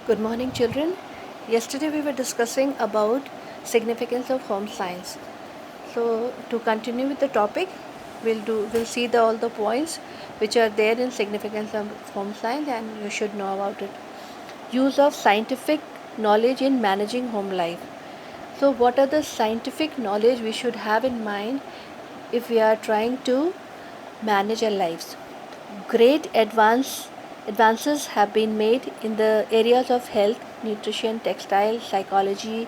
Good morning, children. Yesterday we were discussing about significance of home science. So to continue with the topic, we'll see all the points which are there in significance of home science, and you should know about it. Use of scientific knowledge in managing home life. So what are the scientific knowledge we should have in mind if we are trying to manage our lives? Great advances have been made in the areas of health, nutrition, textile, psychology,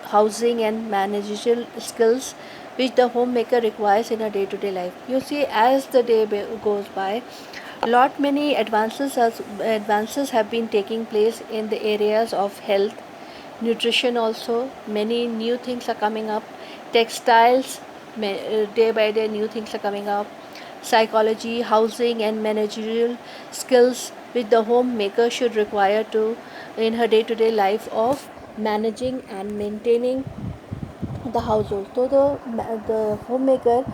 housing, and managerial skills which the homemaker requires in a day-to-day life. You see, as the day goes by, lot many advances have been taking place in the areas of health, nutrition also. Many new things are coming up. Textiles, day by day new things are coming up. Psychology, housing, and managerial skills which the homemaker should require to in her day-to-day life of managing and maintaining the household. So the homemaker,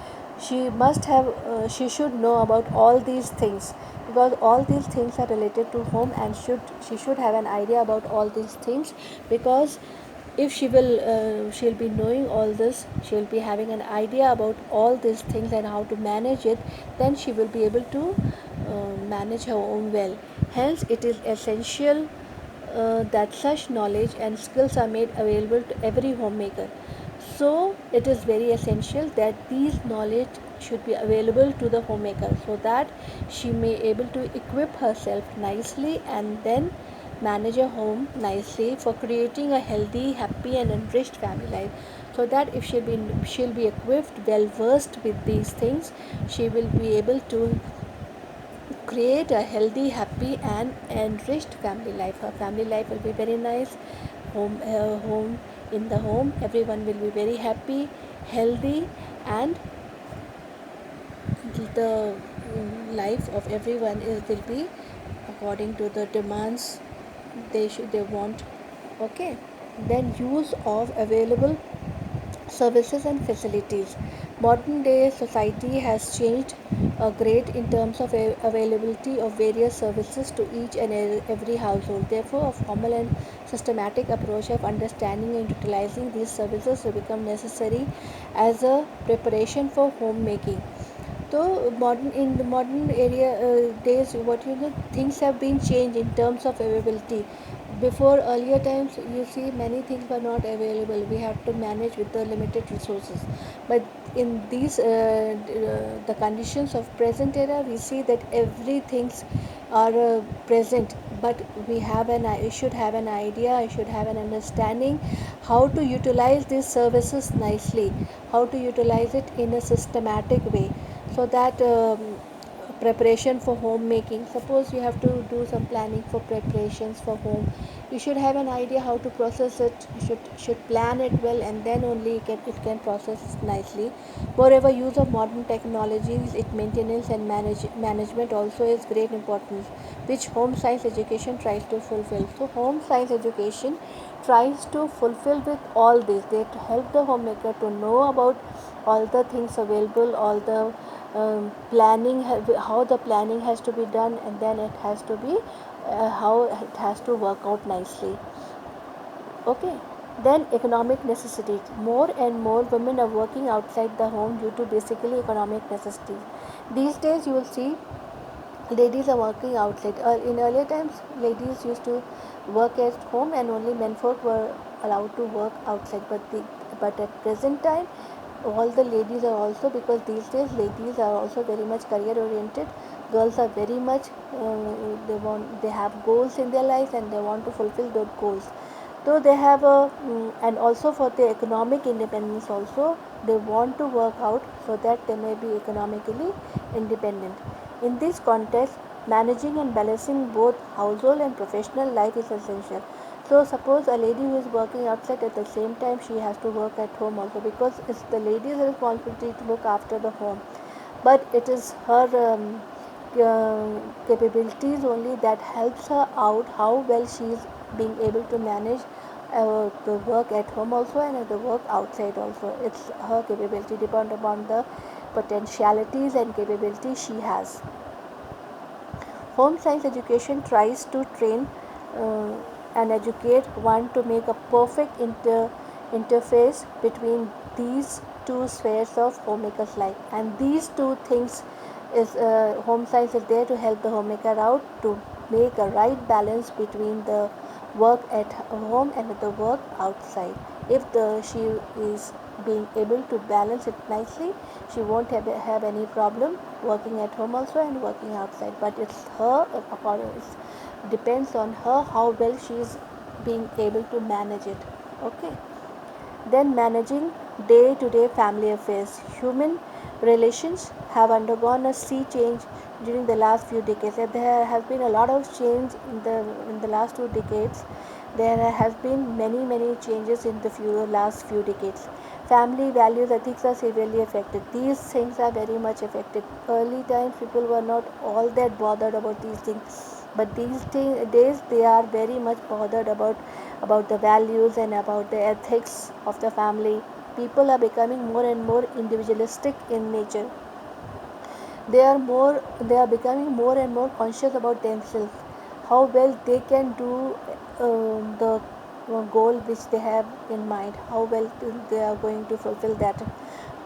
she should know about all these things, because all these things are related to home, and she should have an idea about all these things, because if she'll be knowing all this, she'll be having an idea about all these things and how to manage it, then she will be able to manage her home well. Hence it is essential that such knowledge and skills are made available to every homemaker. So it is very essential that these knowledge should be available to the homemaker, so that she may able to equip herself nicely and then manage a home nicely for creating a healthy, happy, and enriched family life. So that if she'll be equipped, well versed with these things, she will be able to create a healthy, happy, and enriched family life. Her family life will be very nice. Home in the home, everyone will be very happy, healthy, and the life of everyone will be according to the demands they want. Okay. Then use of available services and facilities. Modern day society has changed a great in terms of availability of various services to each and every household. Therefore, a formal and systematic approach of understanding and utilizing these services will become necessary as a preparation for homemaking. So modern in the modern area days, what you know, things have been changed in terms of availability. Before earlier times, you see many things were not available. We had to manage with the limited resources. But in these the conditions of present era, we see that everything are present. But we should have an idea. I should have an understanding how to utilize these services nicely, how to utilize it in a systematic way, so that preparation for homemaking. Suppose you have to do some planning for preparations for home, you should have an idea how to process it. You should plan it well, and then only it can process nicely. Moreover, use of modern technologies, its maintenance and management also is great importance, which home science education tries to fulfill. So home science education tries to fulfill with all this. They help the homemaker to know about all the things available, all the planning, how the planning has to be done, and then it has to be how it has to work out nicely. Okay. Then economic necessities. More and more women are working outside the home due to basically economic necessities. These days you will see ladies are working outside. In earlier times, ladies used to work at home and only men folk were allowed to work outside. But at present time, all the ladies are also, because these days ladies are also very much career oriented. Girls are very much they have goals in their life, and they want to fulfill those goals. So they have and also for the economic independence also, they want to work out so that they may be economically independent. In this context, managing and balancing both household and professional life is essential. So suppose a lady who is working outside, at the same time she has to work at home also, because it's the lady's responsibility to look after the home. But it is her capabilities only that helps her out, how well she is being able to manage the work at home also and the work outside also. It's her capability depend upon the potentialities and capabilities she has. Home science education tries to train uh, and educate one to make a perfect interface between these two spheres of homemaker's life. And these two things is home science is there to help the homemaker out to make a right balance between the work at home and the work outside. If she is being able to balance it nicely, she won't have any problem working at home also and working outside. But it's her, it depends on her how well she is being able to manage it. Okay. Then managing day to day family affairs. Human relations have undergone a sea change during the last few decades. There has been a lot of change in the last 2 decades. There has been many changes in the last few decades. Family values, ethics are severely affected. These things are very much affected. Early times, people were not all that bothered about these things, but these days they are very much bothered about the values and about the ethics of the family. People are becoming more and more individualistic in nature. They are becoming more and more conscious about themselves, how well they can do the goal which they have in mind, how well they are going to fulfill that,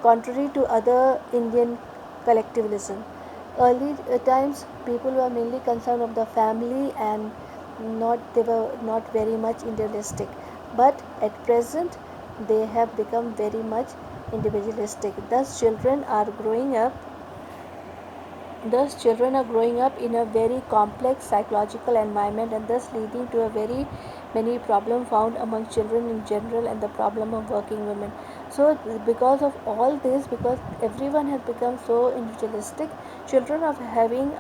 contrary to other Indian collectivism. Early times people were mainly concerned of the family and not they were not very much individualistic, but at present they have become very much individualistic. Thus, children are growing up in a very complex psychological environment, and thus leading to a very many problems found among children in general and the problem of working women. So, because of all this, because everyone has become so individualistic, children are having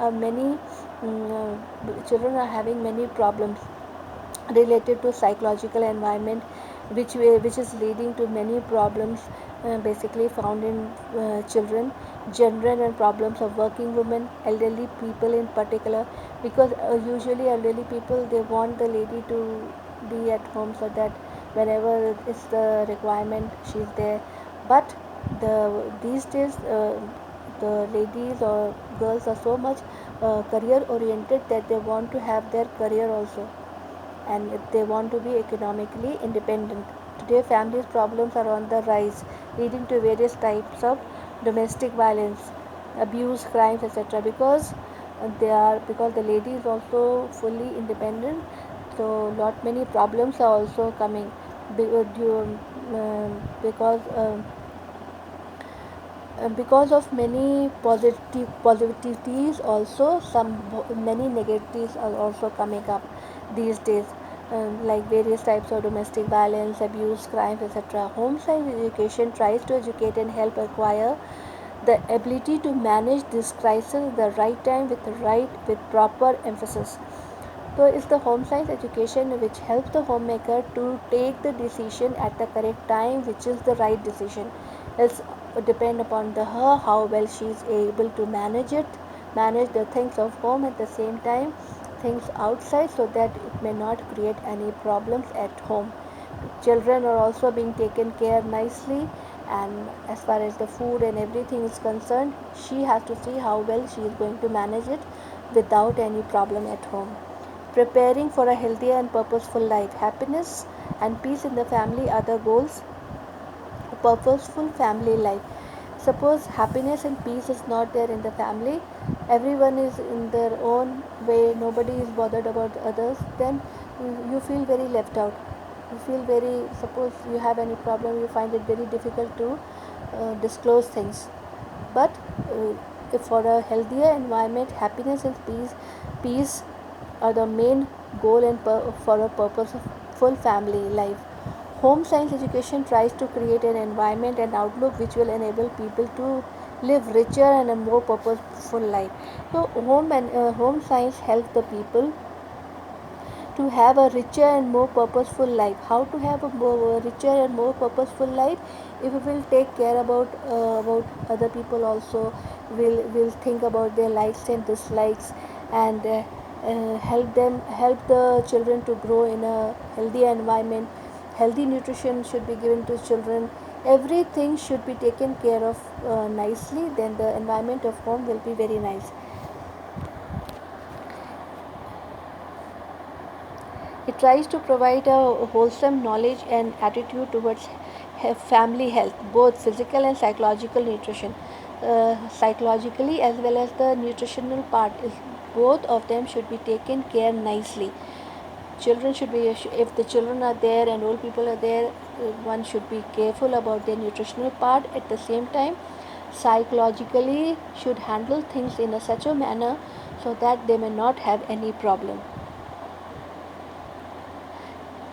children are having many problems related to psychological environment, which is leading to many problems basically found in children, gender and problems of working women, elderly people in particular, because usually elderly people they want the lady to be at home so that whenever it's the requirement she's there. But these days the ladies or girls are so much career oriented that they want to have their career also, and if they want to be economically independent. Today, families' problems are on the rise, leading to various types of domestic violence, abuse, crimes, etc. Because the lady is also fully independent, so lot many problems are also coming because because of many positivities also some many negatives are also coming up these days, like various types of domestic violence, abuse, crimes, etc. Home science education tries to educate and help acquire the ability to manage this crisis at the right time with proper emphasis. So it's the home science education which helps the homemaker to take the decision at the correct time, which is the right decision. It's depend upon her how well she is able to manage the things of home at the same time things outside, so that it may not create any problems at home. Children are also being taken care nicely, and as far as the food and everything is concerned, she has to see how well she is going to manage it without any problem at home. Preparing for a healthier and purposeful life. Happiness and peace in the family are the goals. A purposeful family life. Suppose happiness and peace is not there in the family, everyone is in their own way, nobody is bothered about others, then you feel very left out. You feel very, suppose you have any problem, you find it very difficult to disclose things. But if for a healthier environment, happiness and peace are the main goal and for a purposeful family life. Home science education tries to create an environment and outlook which will enable people to live richer and a more purposeful life. So home science helps the people to have a richer and more purposeful life. How to have a richer and more purposeful life? If we will take care about other people also, will think about their likes and dislikes, and help the children to grow in a healthy environment. Healthy nutrition should be given to children. Everything should be taken care of nicely. Then the environment of home will be very nice. It tries to provide a wholesome knowledge and attitude towards family health, both physical and psychological nutrition. Psychologically as well as the nutritional part is, both of them should be taken care nicely. Children should be, if the children are there and old people are there, one should be careful about their nutritional part. At the same time, psychologically should handle things in a such a manner so that they may not have any problem.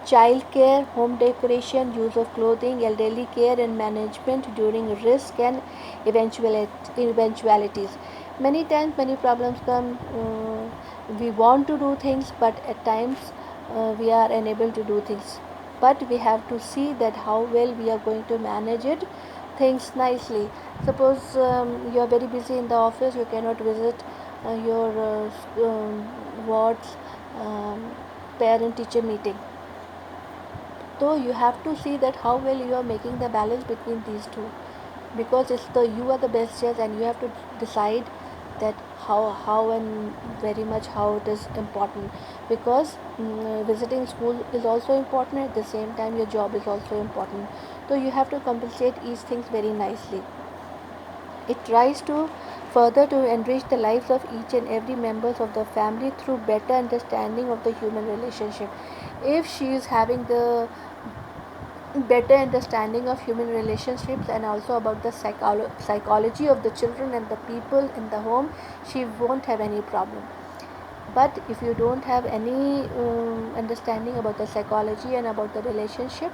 Child care, home decoration, use of clothing, elderly care and management during risk and eventualities. Many times many problems come, we want to do things but at times we are unable to do things. But we have to see that how well we are going to manage it things nicely. Suppose you are very busy in the office, you cannot visit your wards parent teacher meeting, so you have to see that how well you are making the balance between these two, because it's the you are the best judge and you have to decide that how and very much how it is important, because visiting school is also important, at the same time your job is also important, so you have to compensate each things very nicely. It tries to further to enrich the lives of each and every members of the family through better understanding of the human relationship. If she is having the better understanding of human relationships and also about the psychology of the children and the people in the home, she won't have any problem. But if you don't have any understanding about the psychology and about the relationship,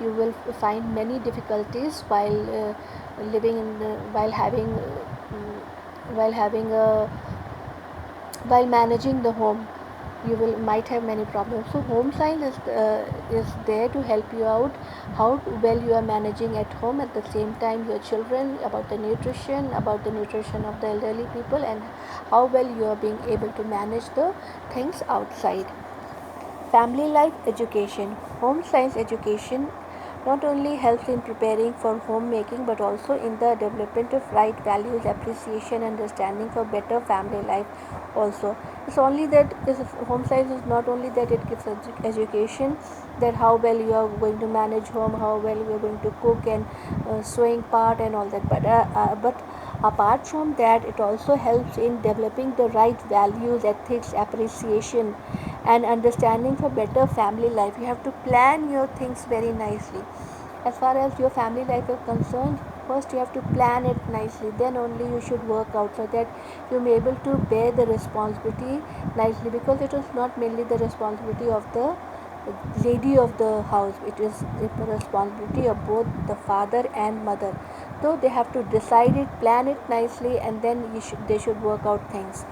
you will find many difficulties while living in the, while having a while managing the home. You will might have many problems. So home science is there to help you out how well you are managing at home, at the same time your children, about the nutrition of the elderly people, and how well you are being able to manage the things outside. Family life education. Home science education not only helps in preparing for homemaking but also in the development of right values, appreciation, understanding for better family life also. It's only that home science is not only that it gives education, that how well you are going to manage home, how well you are going to cook and sewing part and all that, but apart from that it also helps in developing the right values, ethics, appreciation and understanding for better family life. You have to plan your things very nicely. As far as your family life is concerned, first you have to plan it nicely, then only you should work out so that you may be able to bear the responsibility nicely, because it is not mainly the responsibility of the lady of the house, it is the responsibility of both the father and mother. So they have to decide it, plan it nicely, and then they should work out things.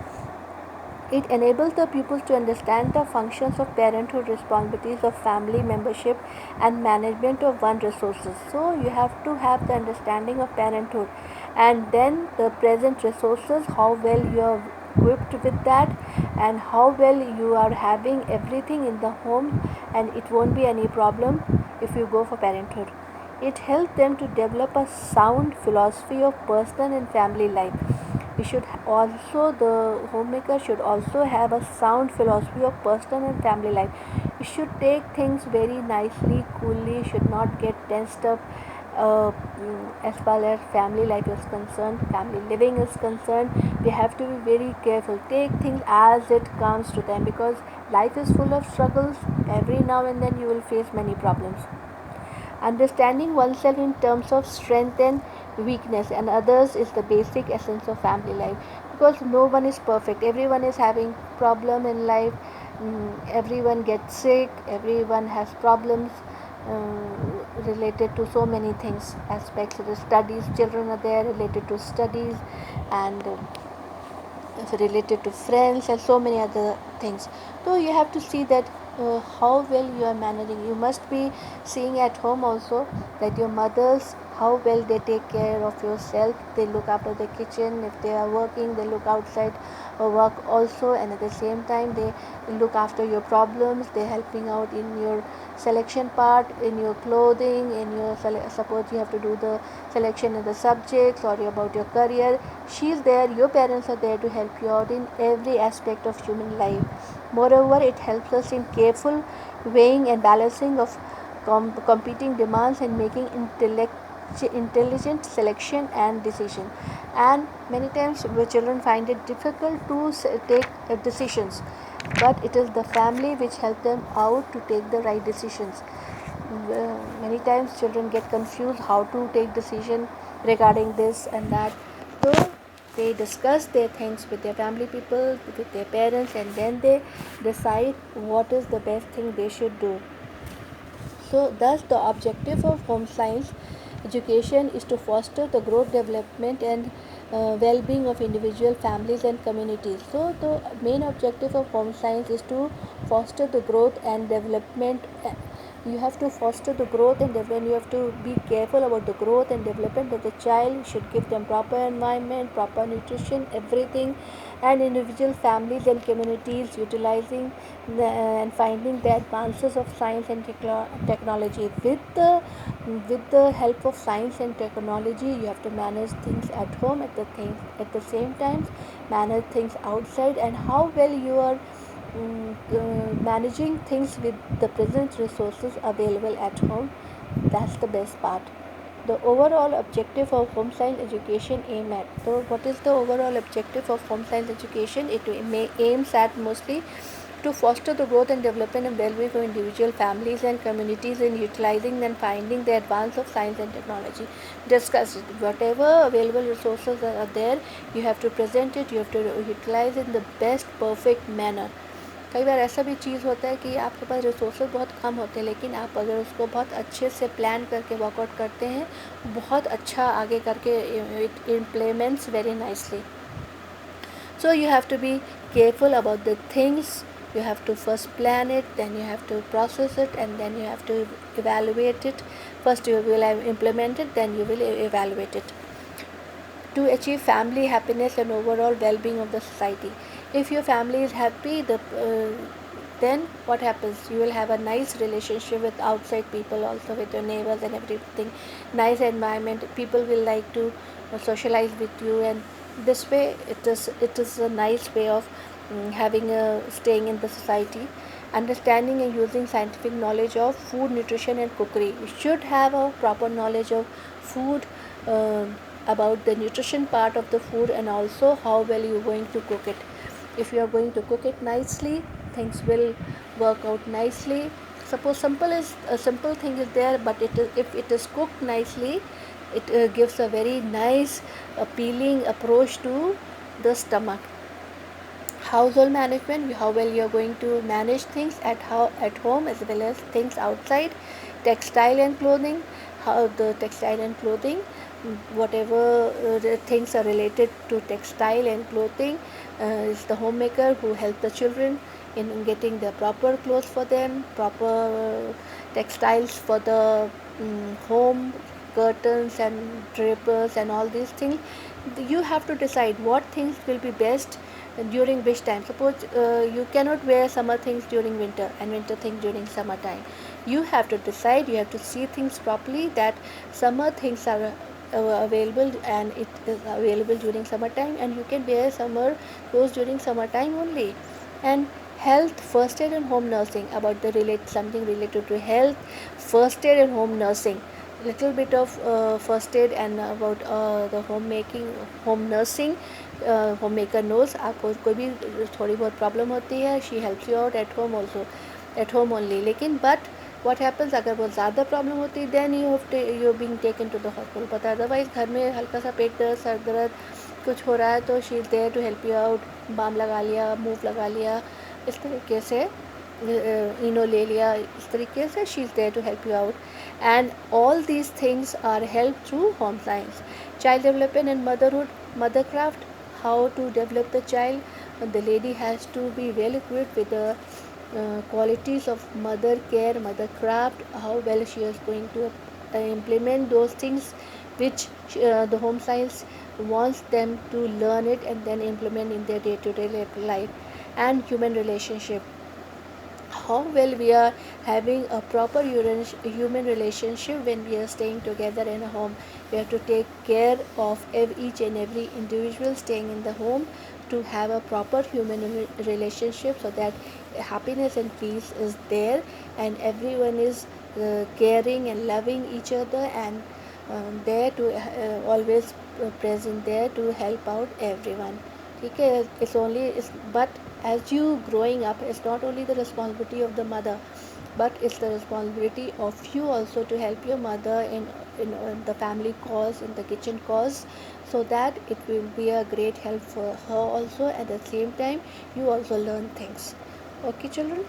It enables the pupils to understand the functions of parenthood, responsibilities of family membership, and management of one resources. So you have to have the understanding of parenthood, and then the present resources, how well you are equipped with that, and how well you are having everything in the home, and it won't be any problem if you go for parenthood. It helps them to develop a sound philosophy of personal and family life. We should also, the homemaker should also have a sound philosophy of personal and family life. You should take things very nicely, coolly, should not get tensed up as far as family life is concerned, family living is concerned. We have to be very careful, take things as it comes to them, because life is full of struggles. Every now and then you will face many problems. Understanding oneself in terms of strength and weakness and others is the basic essence of family life, because no one is perfect, everyone is having problem in life. Everyone gets sick, everyone has problems related to so many things, aspects of the studies, children are there related to studies, and related to friends and so many other things. So you have to see that how well you are managing. You must be seeing at home also that your mother's how well they take care of yourself. They look after the kitchen. If they are working, they look outside work also, and at the same time they look after your problems. They're helping out in your selection part, in your clothing, in your suppose you have to do the selection in the subjects or about your career. She's there, your parents are there to help you out in every aspect of human life. Moreover, it helps us in careful weighing and balancing of competing demands and making intelligent selection and decision. And many times children find it difficult to take decisions, but it is the family which help them out to take the right decisions. Many times children get confused how to take decision regarding this and that, so they discuss their things with their family people, with their parents, and then they decide what is the best thing they should do. So, thus, the objective of home science education is to foster the growth, development, and well being of individual families and communities. So, the main objective of home science is to foster the growth and development. You have to foster the growth and development. You have to be careful about the growth and development of the child. You should give them proper environment, proper nutrition, everything, and individual families and communities utilizing and finding the advances of science and technology. With the help of science and technology, you have to manage things at home, at the same time manage things outside, and how well you are managing things with the present resources available at home. That's the best part. The overall objective of home science education aim at. So what is the overall objective of home science education? It aims at mostly to foster the growth and development and well-being of individual families and communities in utilizing and finding the advance of science and technology. Discuss it. Whatever available resources are there, you have to present it, you have to utilize it in the best perfect manner. कई बार ऐसा भी चीज़ होता है कि आपके पास resources बहुत कम होते हैं, लेकिन आप अगर उसको बहुत अच्छे से प्लान करके वर्कआउट करते हैं, बहुत अच्छा आगे करके it implements very nicely. So you have to be careful about the things. You have to first plan it, then you have to process it, and then you have to evaluate it. First you will implement it, then you will evaluate it. To achieve family happiness and overall well-being of the society. If your family is happy, then what happens? You will have a nice relationship with outside people, also with your neighbors and everything. Nice environment. People will like to socialize with you, and this way it is a nice way of having a staying in the society. Understanding and using scientific knowledge of food, nutrition, and cookery. You should have a proper knowledge of food. About the nutrition part of the food, and also how well you are going to cook it. If you are going to cook it nicely, things will work out nicely. Suppose a simple thing is there, but if it is cooked nicely, it gives a very nice appealing approach to the stomach. Household management, how well you are going to manage things at home as well as things outside. Textile and clothing, how the textile and clothing, whatever things are related to textile and clothing, is the homemaker who help the children in getting the proper clothes for them, proper textiles for the home, curtains and drapers and all these things. You have to decide what things will be best during which time. Suppose you cannot wear summer things during winter and winter things during summertime. You have to decide, you have to see things properly, that summer things are available and it is available during summertime, and you can wear summer clothes during summertime only. And health, first aid and home nursing, about the something related to health, first aid and home nursing, little bit of first aid and about the home nursing. homemaker knows आपको कोई भी थोड़ी बहुत problem होती है, she helps you out at home only. लेकिन but what happens, अगर बहुत ज़्यादा प्रॉब्लम होती है, then you being taken to the hospital. पता है, अदरवाइज़ घर में हल्का सा पेट दर्द, सर दर्द कुछ हो रहा है तो she is there to help you out. Balm लगा लिया, मूव लगा लिया, इस तरीके से इनो ले लिया, इस तरीके से she is there to help you out. And all these things are help through home science. Child development and motherhood, mothercraft, how to develop the child. The lady has to be well equipped with the qualities of mother care, mother craft, how well she is going to implement those things which the home science wants them to learn it and then implement in their day-to-day life. And human relationship, how well we are having a proper human relationship when we are staying together in a home. We have to take care of each and every individual staying in the home to have a proper human relationship, so that happiness and peace is there, and everyone is caring and loving each other, and there to always present there to help out everyone. Okay, it's only it's, but as you growing up, it's not only the responsibility of the mother, but it's the responsibility of you also to help your mother in the family cause, in the kitchen cause, so that it will be a great help for her also. At the same time, you also learn things. Okay, children,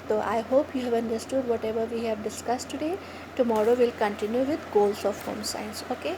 so I hope you have understood whatever we have discussed today. Tomorrow we'll continue with goals of home science. Okay.